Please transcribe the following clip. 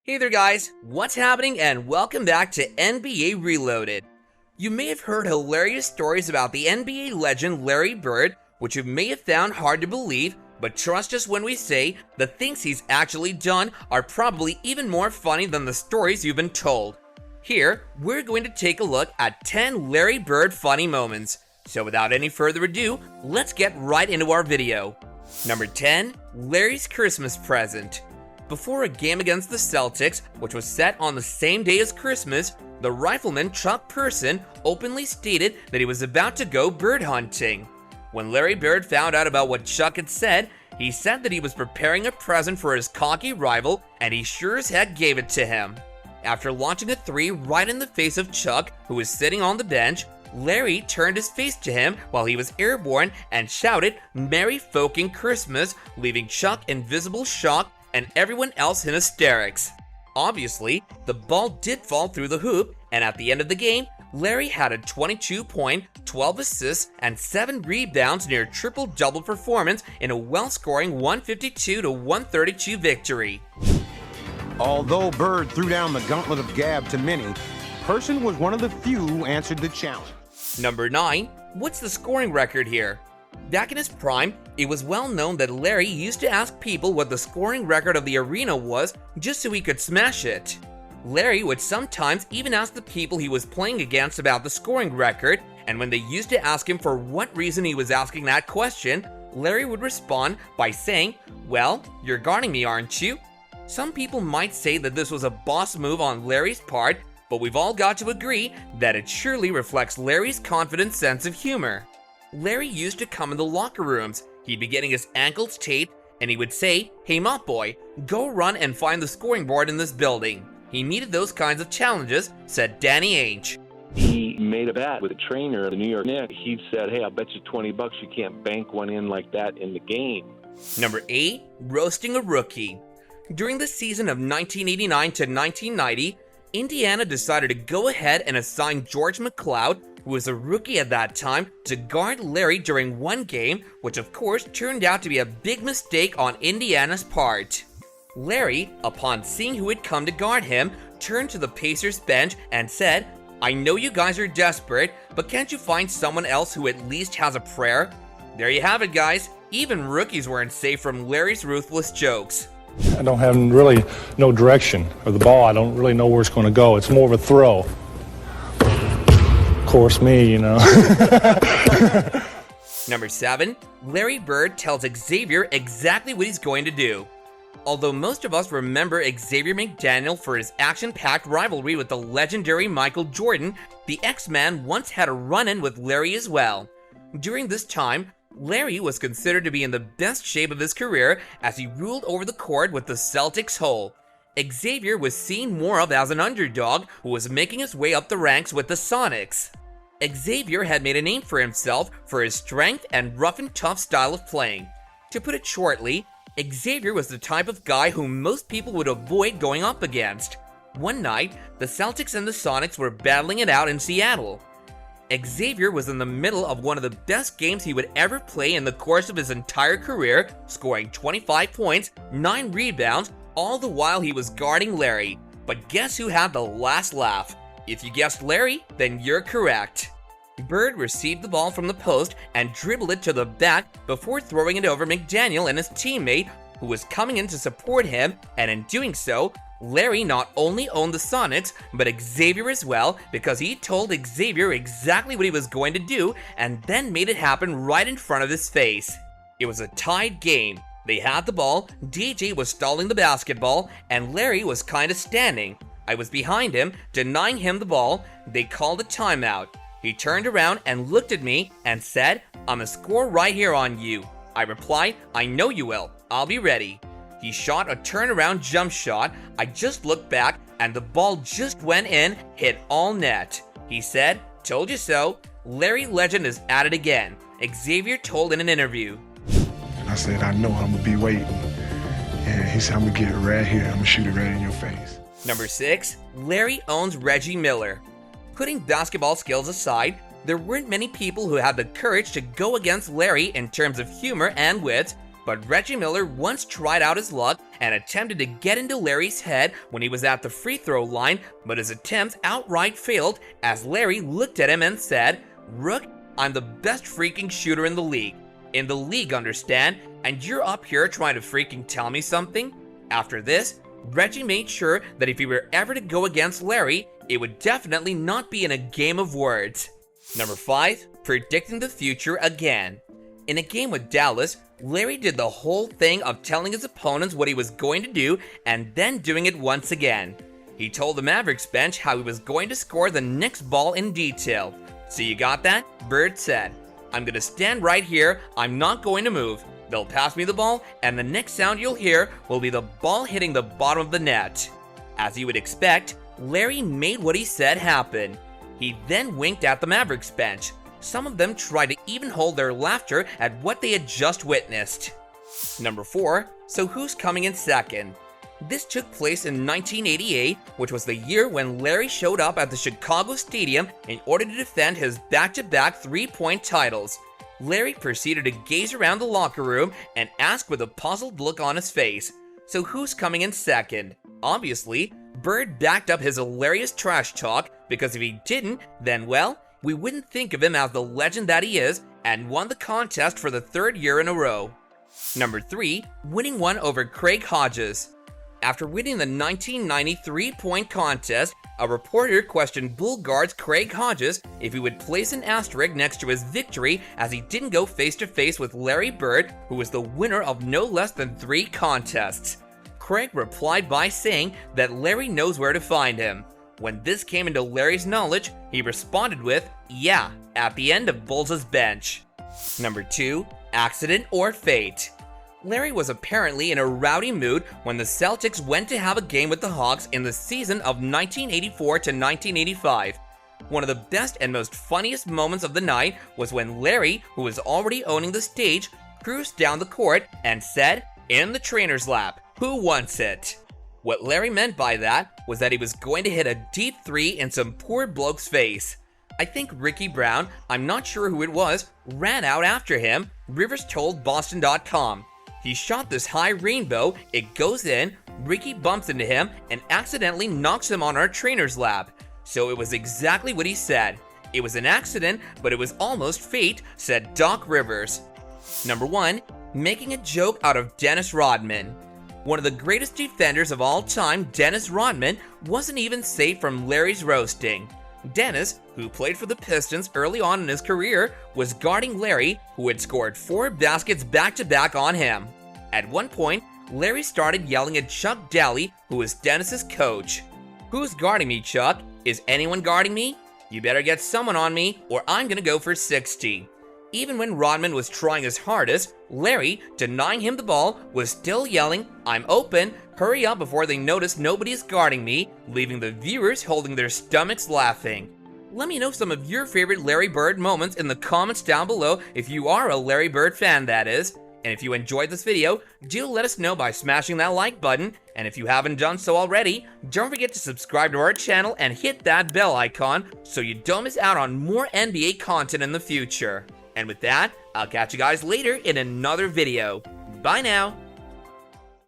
Hey there guys, what's happening and welcome back to NBA Reloaded. You may have heard hilarious stories about the NBA legend Larry Bird, which you may have found hard to believe, but trust us when we say the things he's actually done are probably even more funny than the stories you've been told. Here, we're going to take a look at 10 Larry Bird funny moments. So without any further ado, let's get right into our video. Number 10, Larry's Christmas present. Before a game against the Celtics, which was set on the same day as Christmas, the rifleman Chuck Person openly stated that he was about to go bird hunting. When Larry Bird found out about what Chuck had said, he said that he was preparing a present for his cocky rival, and he sure as heck gave it to him. After launching a three right in the face of Chuck, who was sitting on the bench, Larry turned his face to him while he was airborne and shouted, "Merry fucking Christmas," leaving Chuck in visible shock and everyone else in hysterics. Obviously, the ball did fall through the hoop, and at the end of the game, Larry had a 22-point, 12 assists, and 7 rebounds near triple-double performance in a well-scoring 152-132 victory. Although Bird threw down the gauntlet of gab to many, Person was one of the few who answered the challenge. Number 9. What's the scoring record here? Back in his prime, it was well known that Larry used to ask people what the scoring record of the arena was just so he could smash it. Larry would sometimes even ask the people he was playing against about the scoring record, and when they used to ask him for what reason he was asking that question, Larry would respond by saying, "Well, you're guarding me, aren't you?" Some people might say that this was a boss move on Larry's part, but we've all got to agree that it surely reflects Larry's confident sense of humor. Larry used to come in the locker rooms. He'd be getting his ankles taped, and he would say, "Hey mop boy, go run and find the scoring board in this building." He needed those kinds of challenges, said Danny Ainge. He made a bet with a trainer of the New York Knicks. He said, "Hey, I'll bet you $20 you can't bank one in like that in the game." Number 8, roasting a rookie. During the season of 1989 to 1990, Indiana decided to go ahead and assign George McCloud, who was a rookie at that time, to guard Larry during one game, which of course turned out to be a big mistake on Indiana's part. Larry, upon seeing who had come to guard him, turned to the Pacers bench and said, "I know you guys are desperate, but can't you find someone else who at least has a prayer?" There you have it, guys. Even rookies weren't safe from Larry's ruthless jokes. I don't have really no direction of the ball. I don't really know where it's going to go. It's more of a throw. Of course, me, you know. Number 7, Larry Bird tells Xavier exactly what he's going to do. Although most of us remember Xavier McDaniel for his action-packed rivalry with the legendary Michael Jordan, the X-Man once had a run-in with Larry as well. During this time, Larry was considered to be in the best shape of his career as he ruled over the court with the Celtics whole. Xavier was seen more of as an underdog who was making his way up the ranks with the Sonics. Xavier had made a name for himself for his strength and rough and tough style of playing. To put it shortly, Xavier was the type of guy whom most people would avoid going up against. One night, the Celtics and the Sonics were battling it out in Seattle. Xavier was in the middle of one of the best games he would ever play in the course of his entire career, scoring 25 points, 9 rebounds, all the while he was guarding Larry. But guess who had the last laugh? If you guessed Larry, then you're correct. Bird received the ball from the post and dribbled it to the back before throwing it over McDaniel and his teammate, who was coming in to support him, and in doing so, Larry not only owned the Sonics, but Xavier as well, because he told Xavier exactly what he was going to do and then made it happen right in front of his face. It was a tied game. They had the ball, DJ was stalling the basketball, and Larry was kinda standing. I was behind him, denying him the ball. They called a timeout. He turned around and looked at me and said, "I'ma score right here on you." I replied, "I know you will. I'll be ready." He shot a turnaround jump shot. I just looked back and the ball just went in, hit all net. He said, "Told you so." Larry Legend is at it again, Xavier told in an interview. And I said, "I know I'm gonna be waiting." And he said, "I'm gonna get it right here. I'm gonna shoot it right in your face." Number 6, Larry owns Reggie Miller. Putting basketball skills aside, there weren't many people who had the courage to go against Larry in terms of humor and wit, but Reggie Miller once tried out his luck and attempted to get into Larry's head when he was at the free throw line, but his attempts outright failed as Larry looked at him and said, "Rook, I'm the best freaking shooter in the league. In the league, understand? And you're up here trying to freaking tell me something?" After this, Reggie made sure that if he were ever to go against Larry, it would definitely not be in a game of words. Number 5, predicting the future again. In a game with Dallas, Larry did the whole thing of telling his opponents what he was going to do and then doing it once again. He told the Mavericks bench how he was going to score the next ball in detail. "So you got that?" Bird said. "I'm going to stand right here, I'm not going to move. They'll pass me the ball, and the next sound you'll hear will be the ball hitting the bottom of the net." As you would expect, Larry made what he said happen. He then winked at the Mavericks bench. Some of them tried to even hold their laughter at what they had just witnessed. Number 4, so who's coming in second? This took place in 1988, which was the year when Larry showed up at the Chicago Stadium in order to defend his back-to-back three-point titles. Larry proceeded to gaze around the locker room and ask with a puzzled look on his face, "So who's coming in second?" Obviously, Bird backed up his hilarious trash talk because if he didn't, then well, we wouldn't think of him as the legend that he is and won the contest for the 3rd year in a row. Number 3, winning one over Craig Hodges. After winning the 1990 three-point contest, a reporter questioned Bull guards Craig Hodges if he would place an asterisk next to his victory as he didn't go face-to-face with Larry Bird, who was the winner of no less than 3 contests. Craig replied by saying that Larry knows where to find him. When this came into Larry's knowledge, he responded with, "Yeah," at the end of Bulls' bench. Number 2, accident or fate. Larry was apparently in a rowdy mood when the Celtics went to have a game with the Hawks in the season of 1984 to 1985. One of the best and most funniest moments of the night was when Larry, who was already owning the stage, cruised down the court and said, "In the trainer's lap, who wants it?" What Larry meant by that was that he was going to hit a deep 3 in some poor bloke's face. I think Ricky Brown, I'm not sure who it was, ran out after him, Rivers told Boston.com. He shot this high rainbow, it goes in, Ricky bumps into him and accidentally knocks him on our trainer's lap. So it was exactly what he said. It was an accident, but it was almost fate, said Doc Rivers. Number 1, making a joke out of Dennis Rodman. One of the greatest defenders of all time, Dennis Rodman, wasn't even safe from Larry's roasting. Dennis, who played for the Pistons early on in his career, was guarding Larry, who had scored 4 baskets back-to-back on him. At one point, Larry started yelling at Chuck Daly, who was Dennis's coach. "Who's guarding me, Chuck? Is anyone guarding me? You better get someone on me, or I'm gonna go for 60. Even when Rodman was trying his hardest, Larry, denying him the ball, was still yelling, "I'm open, hurry up before they notice nobody's guarding me," leaving the viewers holding their stomachs laughing. Let me know some of your favorite Larry Bird moments in the comments down below if you are a Larry Bird fan, that is. And if you enjoyed this video, do let us know by smashing that like button, and if you haven't done so already, don't forget to subscribe to our channel and hit that bell icon so you don't miss out on more NBA content in the future. And with that, I'll catch you guys later in another video. Bye now!